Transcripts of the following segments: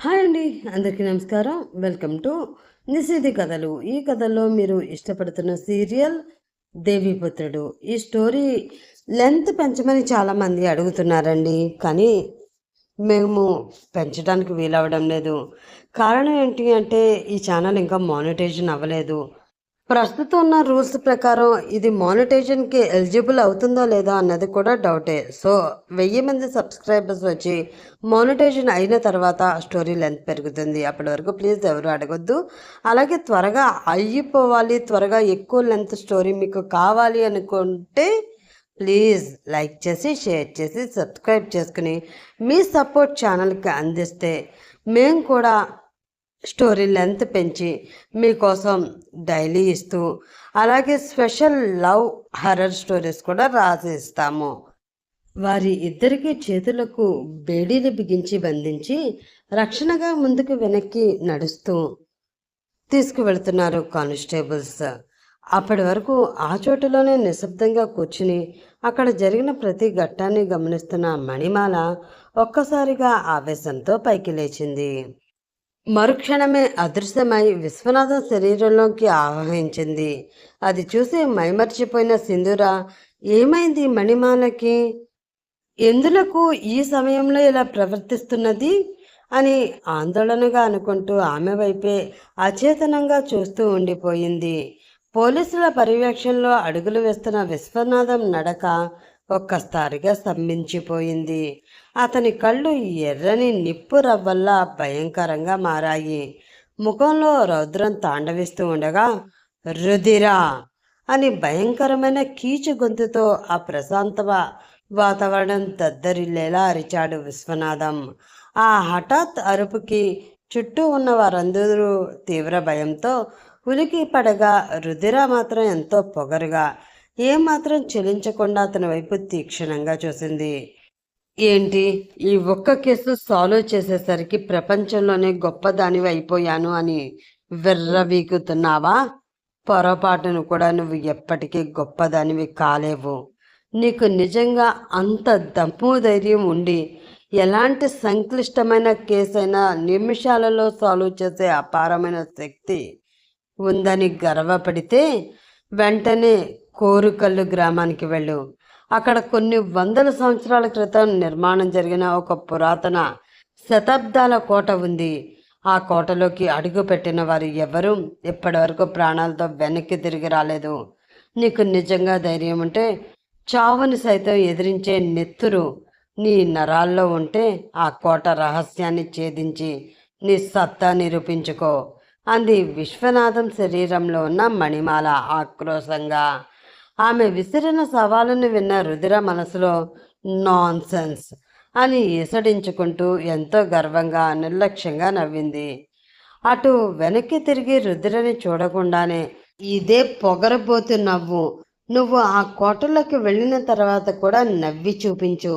Hi అండి. అందరికీ నమస్కారం. వెల్కమ్ టు నిశితి కథలు. ఈ కథల్లో మీరు ఇష్టపడుతున్న సీరియల్ 'దేవీపుత్రుడు'. ఈ స్టోరీ లెంత్ పెంచమని చాలామంది అడుగుతున్నారండి. కానీ మేము పెంచడానికి వీలవ్వడం లేదు. కారణం ఏంటి అంటే ఈ ఛానల్ ఇంకా మానిటైజేషన్ అవ్వలేదు. ప్రస్తుతం ఉన్న రూల్స్ ప్రకారం ఇది మానిటైజేషన్కి ఎలిజిబుల్ అవుతుందో లేదో అన్నది కూడా డౌటే. సో 1000 మంది సబ్స్క్రైబర్స్ వచ్చి మానిటైజేషన్ అయిన తర్వాత స్టోరీ లెంత్ పెరుగుతుంది. అప్పటి వరకు ప్లీజ్ ఎవరు అడగొద్దు. అలాగే త్వరగా అయిపోవాలి, త్వరగా ఎక్కువ లెంత్ స్టోరీ మీకు కావాలి అనుకుంటే ప్లీజ్ లైక్ చేసి, షేర్ చేసి, సబ్స్క్రైబ్ చేసుకుని మీ సపోర్ట్ ఛానల్కి అందిస్తే మేము కూడా స్టోరీ లెంత్ పెంచి మీకోసం డైలీ ఇస్తూ అలాగే స్పెషల్ లవ్ హర్రర్ స్టోరీస్ కూడా రాసి ఇస్తాము. వారి ఇద్దరికి చేతులకు బేడీలు బిగించి బంధించి రక్షణగా ముందుకు వెనక్కి నడుస్తూ తీసుకువెళ్తున్నారు కానిస్టేబుల్స్. అప్పటి వరకు ఆ చోటులోనే నిశ్శబ్దంగా కూర్చుని అక్కడ జరిగిన ప్రతి ఘట్టాన్ని గమనిస్తున్న మణిమాల ఒక్కసారిగా ఆవేశంతో పైకి లేచింది. మరుక్షణమే అదృశ్యమై విశ్వనాథం శరీరంలోకి ఆవహించింది. అది చూసి మైమర్చిపోయిన సింధూర ఏమైంది మణిమాలకి, ఎందులకు ఈ సమయంలో ఇలా ప్రవర్తిస్తున్నది అని ఆందోళనగా అనుకుంటూ ఆమె వైపే అచేతనంగా చూస్తూ ఉండిపోయింది. పోలీసుల పర్యవేక్షణలో అడుగులు వేస్తున్న విశ్వనాథం నడక ఒక్కసారిగా స్తంభించిపోయింది. అతని కళ్ళు ఎర్రని నిప్పు రవ్వల్లా భయంకరంగా మారాయి. ముఖంలో రౌద్రం తాండవిస్తూ ఉండగా రుధిరా అని భయంకరమైన కీచు గొంతుతో ఆ ప్రశాంత వాతావరణం దద్దరిల్లేలా అరిచాడు విశ్వనాథం. ఆ హఠాత్ అరుపుకి చుట్టూ ఉన్న వారందరూ తీవ్ర భయంతో ఉలికి పడగా రుధిర మాత్రం ఎంతో పొగరుగా ఏమాత్రం చెలించకుండా అతని వైపు తీక్షణంగా చూసింది. ఏంటి, ఈ ఒక్క కేసు సాల్వ్ చేసేసరికి ప్రపంచంలోనే గొప్పదానివి అయిపోయాను అని విర్రవీగుతున్నావా? పొరపాటును కూడా నువ్వు ఎప్పటికీ గొప్పదానివి కాలేవు. నీకు నిజంగా అంత దమ్ము ధైర్యం ఉండి ఎలాంటి సంక్లిష్టమైన కేసైనా నిమిషాలలో సాల్వ్ చేసే అపారమైన శక్తి ఉందని గర్వపడితే వెంటనే కోరుకల్లు గ్రామానికి వెళ్ళు. అక్కడ కొన్ని వందల సంవత్సరాల క్రితం నిర్మాణం జరిగిన ఒక పురాతన శతాబ్దాల కోట ఉంది. ఆ కోటలోకి అడుగు పెట్టిన వారు ఎవరూ ఇప్పటివరకు ప్రాణాలతో వెనక్కి తిరిగి రాలేదు. నీకు నిజంగా ధైర్యం ఉంటే చావుని సైతం ఎదిరించే నెత్తురు నీ నరాల్లో ఉంటే ఆ కోట రహస్యాన్ని ఛేదించి నీ సత్తా నిరూపించుకో అంది విశ్వనాథం శరీరంలో ఉన్న మణిమాల ఆక్రోశంగా. ఆమె విసిరిన సవాలును విన్న రుధిర మనసులో నాన్సెన్స్ అని ఈసడించుకుంటూ ఎంతో గర్వంగా నిర్లక్ష్యంగా నవ్వింది. అటు వెనక్కి తిరిగి రుధిరని చూడకుండానే ఇదే పొగరబోతు నవ్వు నువ్వు ఆ కోటలోకి వెళ్ళిన తర్వాత కూడా నవ్వి చూపించు.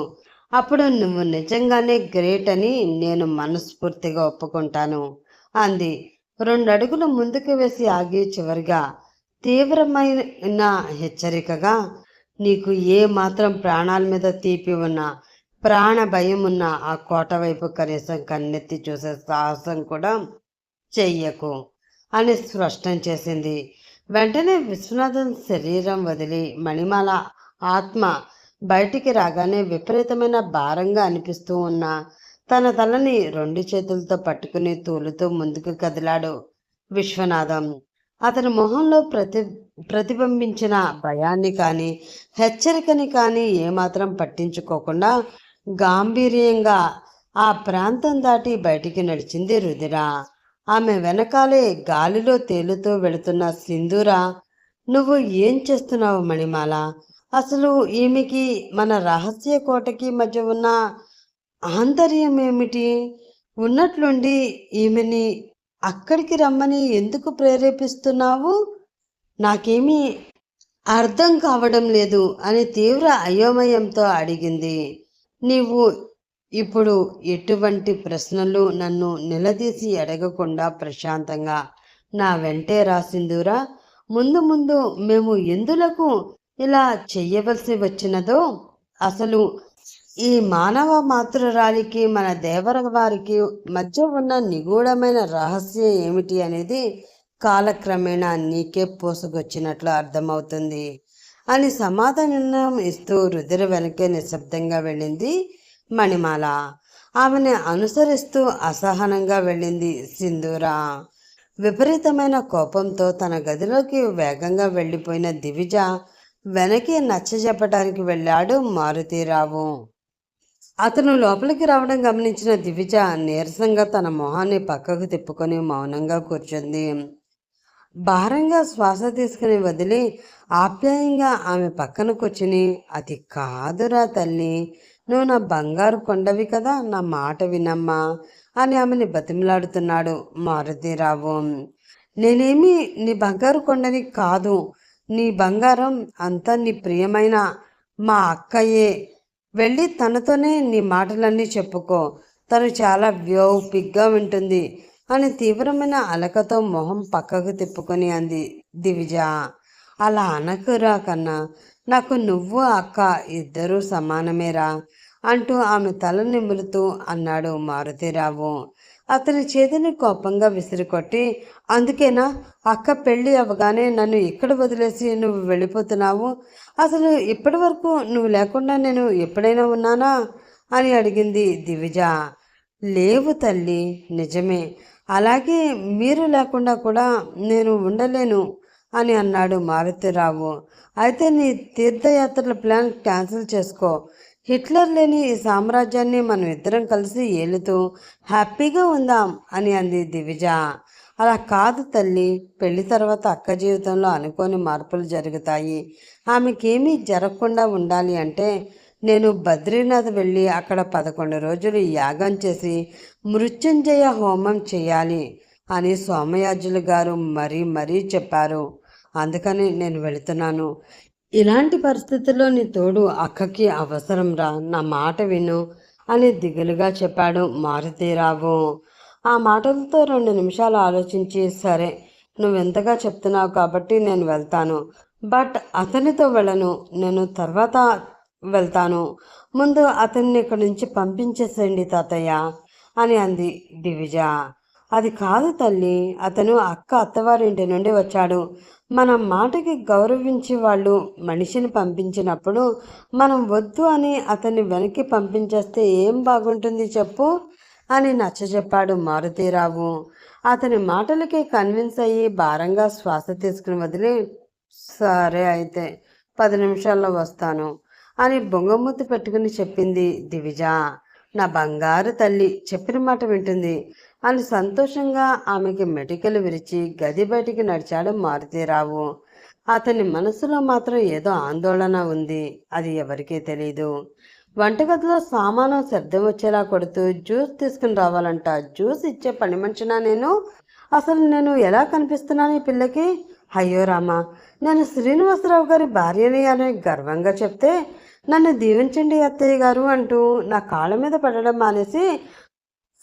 అప్పుడు నువ్వు నిజంగానే గ్రేట్ అని నేను మనస్ఫూర్తిగా ఒప్పుకుంటాను అంది. 2 అడుగులు ముందుకు వేసి ఆగి చివరిగా తీవ్రమైన హెచ్చరికగా, నీకు ఏ మాత్రం ప్రాణాల మీద తీపి ఉన్నా, ప్రాణ భయం ఉన్నా ఆ కోట వైపు కనీసం కన్నెత్తి చూసే సాహసం కూడా చెయ్యకు అని స్పష్టం చేసింది. వెంటనే విశ్వనాథన్ శరీరం వదిలి మణిమాల ఆత్మ బయటికి రాగానే విపరీతమైన భారంగా అనిపిస్తూ ఉన్న తన తలని 2 చేతులతో పట్టుకుని తూలుతూ ముందుకు కదిలాడు విశ్వనాథం. అతని మొహంలో ప్రతిబింబించిన భయాన్ని కానీ హెచ్చరికని కానీ ఏమాత్రం పట్టించుకోకుండా గాంభీర్యంగా ఆ ప్రాంతం దాటి బయటికి నడిచింది రుధిర. ఆమె వెనకాలే గాలిలో తేలుతూ వెళుతున్న సింధూర, నువ్వు ఏం చేస్తున్నావు మణిమాల? అసలు ఈమెకి మన రహస్య కోటకి మధ్య ఉన్న ఆంతర్యం ఏమిటి? ఉన్నట్లుండి ఈమెని అక్కడికి రమ్మని ఎందుకు ప్రేరేపిస్తున్నావు? నాకేమీ అర్థం కావడం లేదు అని తీవ్ర అయోమయంతో అడిగింది. నీవు ఇప్పుడు ఎటువంటి ప్రశ్నలు నన్ను నిలదీసి అడగకుండా ప్రశాంతంగా నా వెంటే రాసిందురా. ముందు ముందు మేము ఎందులకు ఇలా చెయ్యవలసి వచ్చినదో అసలు ఈ మానవ మాతృరాలికి మన దేవర వారికి మధ్య ఉన్న నిగూఢమైన రహస్యం ఏమిటి అనేది కాలక్రమేణా నీకే పోసుకొచ్చినట్లు అర్థమవుతుంది అని సమాధానం ఇస్తూ రుధిర వెనకే నిశ్శబ్దంగా వెళ్ళింది మణిమాల. ఆమెను అనుసరిస్తూ అసహనంగా వెళ్ళింది సింధూర. విపరీతమైన కోపంతో తన గదిలోకి వేగంగా వెళ్ళిపోయిన దివిజ వెనక్కి నచ్చజెప్పడానికి వెళ్ళాడు మారుతీరావు. అతను లోపలికి రావడం గమనించిన దివిజ నీరసంగా తన మొహాన్ని పక్కకు తిప్పుకొని మౌనంగా కూర్చుంది. భారంగా శ్వాస తీసుకుని వదిలి ఆప్యాయంగా ఆమె పక్కన కూర్చుని, అది కాదురా తల్లి, నువ్వు నా బంగారు కొండవి కదా, నా మాట వినమ్మా అని ఆమెని బతిమలాడుతున్నాడు మారుతీరావు. నేనేమి నీ బంగారు కొండని కాదు, నీ బంగారం అంతా నీ ప్రియమైన మా అక్కయ్యే. వెళ్ళి తనతోనే నీ మాటలన్నీ చెప్పుకో, తను చాలా ఓపిగ్గా వింటుంది అని తీవ్రమైన అలకతో మొహం పక్కకు తిప్పుకొని అంది దివిజ. అలా అనకురా కన్నా, నాకు నువ్వు అక్క ఇద్దరూ సమానమేరా అంటూ ఆమె తల నిమురుతూ అన్నాడు మారుతీరావు. అతని చేతిని కోపంగా విసిరికొట్టి, అందుకేనా అక్క పెళ్ళి అవ్వగానే నన్ను ఇక్కడ వదిలేసి నువ్వు వెళ్ళిపోతున్నావు? అసలు ఇప్పటి వరకు నువ్వు లేకుండా నేను ఎప్పుడైనా ఉన్నానా అని అడిగింది దివిజ. లేవు తల్లి, నిజమే. అలాగే మీరు లేకుండా కూడా నేను ఉండలేను అని అన్నాడు మారుతీరావు. అయితే నీ తీర్థయాత్రల ప్లాన్ క్యాన్సిల్ చేసుకో. హిట్లర్ లేని ఈ సామ్రాజ్యాన్ని మనం ఇద్దరం కలిసి ఏలుతూ హ్యాపీగా ఉందాం అని అంది దివిజ. అలా కాదు తల్లి, పెళ్లి తర్వాత అక్క జీవితంలో అనుకోని మార్పులు జరుగుతాయి. ఆమెకేమీ జరగకుండా ఉండాలి అంటే నేను బద్రీనాథ్ వెళ్ళి అక్కడ 11 రోజులు యాగం చేసి మృత్యుంజయ హోమం చేయాలి అని సోమయాజులు గారు మరీ చెప్పారు. అందుకని నేను వెళుతున్నాను. ఇలాంటి పరిస్థితుల్లో నీ తోడు అక్కకి అవసరం రా, నా మాట విను అని దిగులుగా చెప్పాడు మారుతీరావు. ఆ మాటలతో 2 నిమిషాలు ఆలోచించి, సరే నువ్వెంతగా చెప్తున్నావు కాబట్టి నేను వెళ్తాను, బట్ అతనితో వెళ్ళను, నేను తర్వాత వెళ్తాను, ముందు అతన్ని ఇక్కడి నుంచి పంపించేసేయండి తాతయ్య అని అంది దివిజ. అది కాదు తల్లి, అతను అత్తవారింటి నుండి వచ్చాడు. మనం మాటకి గౌరవించి వాళ్ళు మనిషిని పంపించినప్పుడు మనం వద్దు అని అతన్ని వెనక్కి పంపించేస్తే ఏం బాగుంటుంది చెప్పు అని నచ్చజెప్పాడు మారుతీరావు. అతని మాటలకి కన్విన్స్ అయ్యి భారంగా శ్వాస తీసుకుని వదిలి, సరే అయితే 10 నిమిషాల్లో వస్తాను అని బొంగమూతి పెట్టుకుని చెప్పింది దివిజ. నా బంగారు తల్లి చెప్పిన మాట వింటుంది అని సంతోషంగా ఆమెకి మెటికలు విరిచి గది బయటికి నడిచాడు మారుతీరావు. అతని మనసులో మాత్రం ఏదో ఆందోళన ఉంది, అది ఎవరికీ తెలీదు. వంటగదిలో సామాను శబ్దం వచ్చేలా కొడుతూ జ్యూస్ తీసుకుని రావాలంట. జ్యూస్ ఇచ్చే పని మనిషినా నేను? అసలు నేను ఎలా కనిపిస్తున్నాను ఈ పిల్లకి? అయ్యో రామా, నేను శ్రీనివాసరావు గారి భార్యని అని గర్వంగా చెప్తే నన్ను దీవించండి అత్తయ్య గారు అంటూ నా కాళ్ళ మీద పడడం మానేసి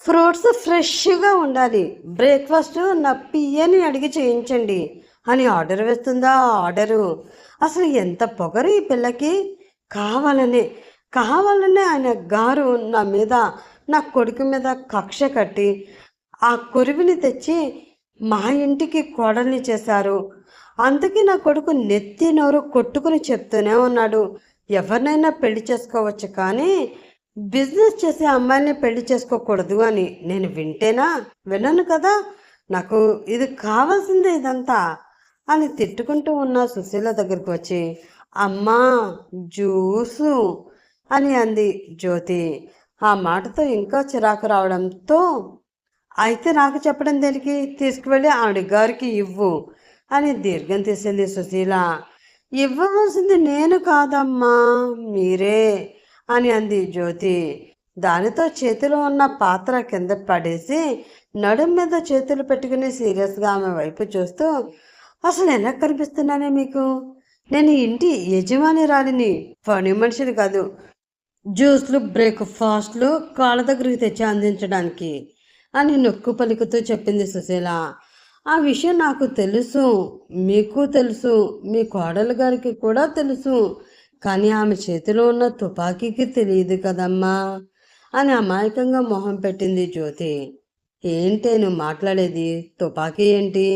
ఫ్రూట్స్ ఫ్రెష్గా ఉండాలి, బ్రేక్ఫాస్ట్ నా పియ్యని అడిగి చేయించండి అని ఆర్డర్ వేస్తుందా ఆర్డరు. అసలు ఎంత పొగరు ఈ పిల్లకి! కావాలనే ఆయన గారు నా మీద, నా కొడుకు మీద కక్ష కట్టి ఆ కొరివిని తెచ్చి మా ఇంటికి కోడల్ని చేశారు. అందుకే నా కొడుకు నెత్తి నోరు కొట్టుకుని చెప్తూనే ఉన్నాడు, ఎవరినైనా పెళ్లి చేసుకోవచ్చు కానీ బిజినెస్ చేసే అమ్మాయిని పెళ్లి చేసుకోకూడదు అని. నేను విన్నాను కదా, నాకు ఇది కావాల్సిందే ఇదంతా అని తిట్టుకుంటూ ఉన్న సుశీల దగ్గరికి వచ్చి, అమ్మా జ్యూసు అని అంది జ్యోతి. ఆ మాటతో ఇంకా చిరాకు రావడంతో, అయితే నాకు చెప్పడం దేనికి, తీసుకువెళ్ళి ఆవిడ గారికి ఇవ్వు అని దీర్ఘం తీసింది సుశీల. ఇవ్వవలసింది నేను కాదమ్మా, మీరే అని అంది జ్యోతి. దానితో చేతిలో ఉన్న పాత్ర కింద పడేసి నడుం మీద చేతులు పెట్టుకుని సీరియస్గా ఆమె వైపు చూస్తూ, అసలు ఎలా కనిపిస్తున్నానే మీకు? నేను ఇంటి యజమానిరాలిని, పని మనిషిని కాదు. జ్యూస్లు బ్రేక్ఫాస్ట్లు కాళ్ళ దగ్గరికి తెచ్చి అందించడానికి అని నొక్కు పలుకుతూ చెప్పింది సుశీల. ఆ విషయం నాకు తెలుసు, మీకు తెలుసు, మీ కోడలు గారికి కూడా తెలుసు, కానీ ఆమె చేతిలో ఉన్న తుపాకీకి తెలియదు కదమ్మా అని అమాయకంగా మొహం పెట్టింది జ్యోతి. ఏంటే నువ్వు మాట్లాడేది? తుపాకీ ఏంటి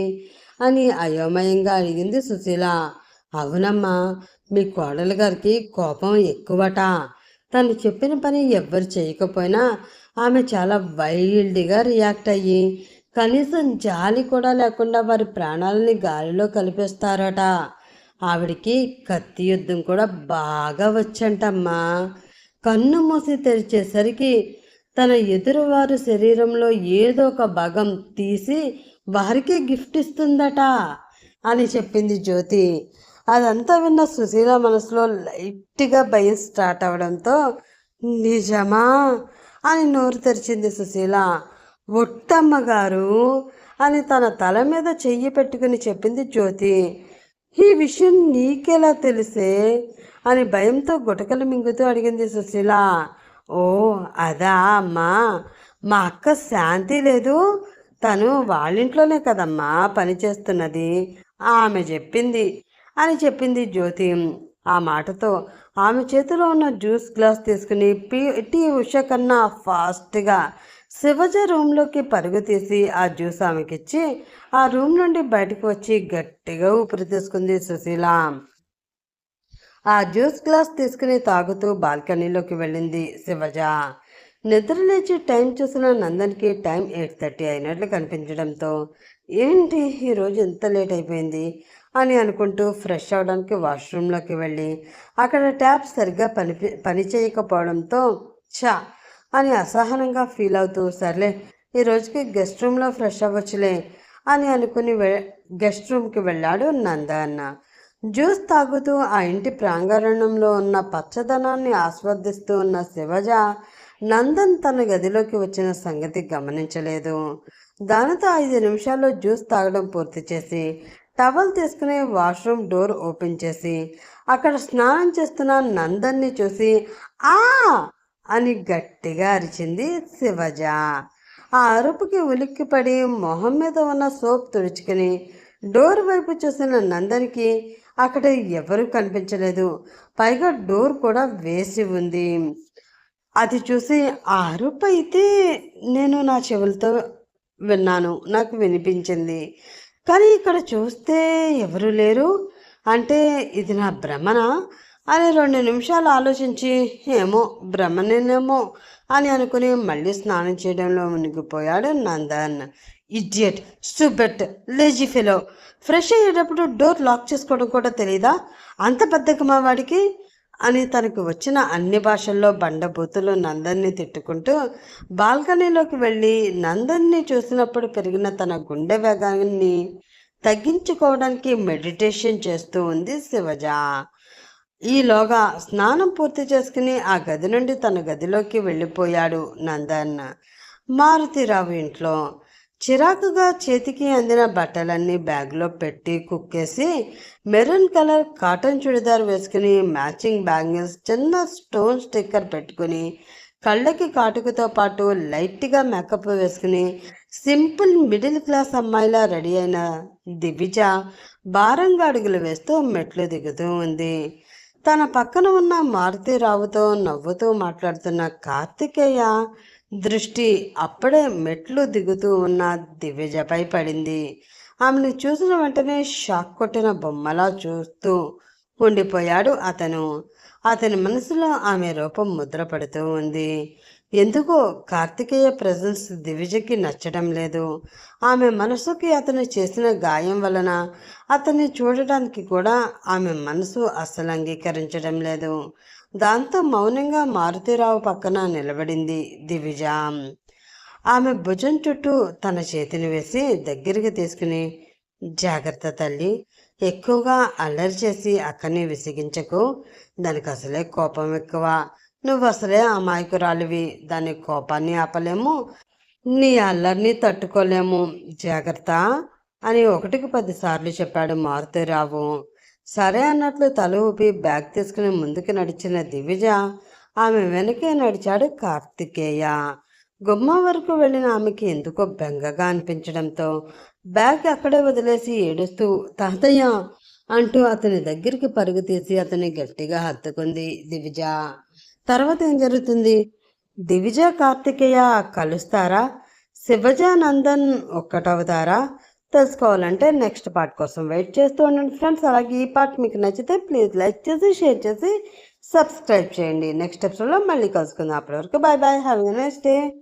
అని అయోమయంగా అడిగింది సుశీల. అవునమ్మా, మీ కోడలు గారికి కోపం ఎక్కువట. తను చెప్పిన పని ఎవ్వరు చేయకపోయినా ఆమె చాలా వైల్డ్గా రియాక్ట్ అయ్యి కనీసం జాలి కూడా లేకుండా వారి ప్రాణాలని గాలిలో కలిపేస్తారట. ఆవిడికి కత్తి యుద్ధం కూడా బాగా వచ్చంటమ్మా. కన్ను మూసి తెరిచేసరికి తన ఎదురువారి శరీరంలో ఏదో ఒక భాగం తీసి వారికి గిఫ్ట్ ఇస్తుందట అని చెప్పింది జ్యోతి. అదంతా విన్న సుశీల మనసులో లైట్గా భయం స్టార్ట్ అవడంతో నిజమా అని నోరు తెరిచింది సుశీల. ఒట్టమ్మగారు అని తన తల మీద చెయ్యి పెట్టుకుని చెప్పింది జ్యోతి. ఈ విషయం నీకెలా తెలిసే అని భయంతో గుటకలు మింగుతూ అడిగింది సుశీల. ఓ అదా అమ్మా, మా అక్క శాంతి లేదు, తను వాళ్ళింట్లోనే కదమ్మా పనిచేస్తున్నది, ఆమె చెప్పింది అని చెప్పింది జ్యోతి. ఆ మాటతో ఆమె చేతిలో ఉన్న జ్యూస్ గ్లాస్ తీసుకుని టీ ఉష కన్నా ఫాస్ట్గా శివజ రూమ్లోకి పరుగు తీసి ఆ జ్యూస్ ఆమెకిచ్చి ఆ రూమ్ నుండి బయటకు వచ్చి గట్టిగా ఊపిరి తీసుకుంది సుశీల. ఆ జ్యూస్ గ్లాస్ తీసుకుని తాగుతూ బాల్కనీలోకి వెళ్ళింది శివజ. నిద్ర లేచి టైం చూసిన నందన్కి టైం 8:30 అయినట్లు కనిపించడంతో ఏంటి ఈరోజు ఎంత లేట్ అయిపోయింది అని అనుకుంటూ ఫ్రెష్ అవడానికి వాష్రూమ్లోకి వెళ్ళి అక్కడ ట్యాప్ సరిగ్గా పని చేయకపోవడంతో చా అని అసహనంగా ఫీల్ అవుతూ సర్లే ఈ రోజుకి గెస్ట్ రూమ్లో ఫ్రెష్ అవ్వచ్చులే అని అనుకుని గెస్ట్ రూమ్కి వెళ్ళాడు నందన్న. జ్యూస్ తాగుతూ ఆ ఇంటి ప్రాంగణంలో ఉన్న పచ్చదనాన్ని ఆస్వాదిస్తూ ఉన్న శివజ నందన్ తన గదిలోకి వచ్చిన సంగతి గమనించలేదు. దానితో 5 నిమిషాల్లో జ్యూస్ తాగడం పూర్తి చేసి టవల్ తీసుకుని వాష్రూమ్ డోర్ ఓపెన్ చేసి అక్కడ స్నానం చేస్తున్న నందన్ని చూసి ఆ అని గట్టిగా అరిచింది శివజ. ఆ అరుపుకి ఉలిక్కిపడి మొహం మీద ఉన్న సోప్ తుడుచుకుని డోర్ వైపు చూసిన నందన్కి అక్కడ ఎవరూ కనిపించలేదు. పైగా డోర్ కూడా వేసి ఉంది. అది చూసి ఆ అరుపు అయితే నేను నా చెవులతో విన్నాను, నాకు వినిపించింది. కానీ ఇక్కడ చూస్తే ఎవరు లేరు అంటే ఇది నా భ్రమనా అని 2 నిమిషాలు ఆలోచించి ఏమో భ్రమనేనేమో అని అనుకుని మళ్ళీ స్నానం చేయడంలో మునిగిపోయాడు Nandan. Idiot, stupid, lazy fellow. Fresh అయ్యేటప్పుడు డోర్ లాక్ చేసుకోవడం కూడా తెలీదా? అంత బద్ధకమా వాడికి అని తనకు వచ్చిన అన్ని భాషల్లో బండబూతులు నందన్ని తిట్టుకుంటూ బాల్కనీలోకి వెళ్ళి నందన్ని చూసినప్పుడు పెరిగిన తన గుండె వేగాన్ని తగ్గించుకోవడానికి మెడిటేషన్ చేస్తూ ఉంది శివజ. ఈలోగా స్నానం పూర్తి చేసుకుని ఆ గది నుండి తన గదిలోకి వెళ్ళిపోయాడు నందన్. మారుతిరావు ఇంట్లో చిరాకుగా చేతికి అందిన బట్టలన్నీ బ్యాగ్లో పెట్టి కుక్కేసి మెరూన్ కలర్ కాటన్ చుడిదార్ వేసుకుని మ్యాచింగ్ బ్యాంగిల్స్, చిన్న స్టోన్ స్టిక్కర్ పెట్టుకుని కళ్ళకి కాటుకతో పాటు లైట్గా మేకప్ వేసుకుని సింపుల్ మిడిల్ క్లాస్ అమ్మాయిలా రెడీ అయిన దివిజ భారంగా అడుగులు వేస్తూ మెట్లు దిగుతూ ఉంది. తన పక్కన ఉన్న మారుతిరావుతో నవ్వుతూ మాట్లాడుతున్న కార్తికేయ దృష్టి అప్పుడే మెట్లు దిగుతూ ఉన్న దివిజపై పడింది. ఆమెను చూసిన వెంటనే షాక్ కొట్టిన బొమ్మలా చూస్తూ ఉండిపోయాడు అతను. అతని మనసులో ఆమె రూపం ముద్రపడుతూ ఉంది. ఎందుకో కార్తికేయ ప్రెజెన్స్ దివిజకి నచ్చడం లేదు. ఆమె మనసుకి అతను చేసిన గాయం వలన అతన్ని చూడటానికి కూడా ఆమె మనసు అస్సలు అంగీకరించడం లేదు. దాంతో మౌనంగా మారుతిరావు పక్కన నిలబడింది దివిజ. ఆమె భుజం చుట్టూ తన చేతిని వేసి దగ్గరికి తీసుకుని జాగ్రత్త తల్లి, ఎక్కువగా అల్లరి చేసి అక్కని విసిగించకు, దానికి అసలే కోపం ఎక్కువ, నువ్వు అసలే అమాయకురాలివి, దాని కోపాన్ని ఆపలేము, నీ అల్లరిని తట్టుకోలేము, జాగ్రత్త అని 1కి 10 సార్లు చెప్పాడు మారుతిరావు. సరే అన్నట్లు తల ఊపి బ్యాగ్ తీసుకుని ముందుకు నడిచిన దివిజ ఆమె వెనకే నడిచాడు కార్తికేయ. గుమ్మం వరకు వెళ్ళిన ఆమెకి ఎందుకో బెంగగా అనిపించడంతో బ్యాగ్ అక్కడే వదిలేసి ఏడుస్తూ తాతయ్య అంటూ అతని దగ్గరికి పరుగు తీసి అతన్ని గట్టిగా హత్తుకుంది దివిజ. తర్వాత ఏం జరుగుతుంది? దివిజ కార్తికేయ కలుస్తారా? శివజానందన్ ఒక్కటవుతారా? తెలుసుకోవాలంటే నెక్స్ట్ పార్ట్ కోసం వెయిట్ చేస్తూ ఉండండి ఫ్రెండ్స్. అలాగే ఈ పార్ట్ మీకు నచ్చితే ప్లీజ్ లైక్ చేసి షేర్ చేసి సబ్స్క్రైబ్ చేయండి. నెక్స్ట్ ఎపిసోడ్లో మళ్ళీ కలుసుకుందాం. అప్పటి వరకు bye bye, have a nice day.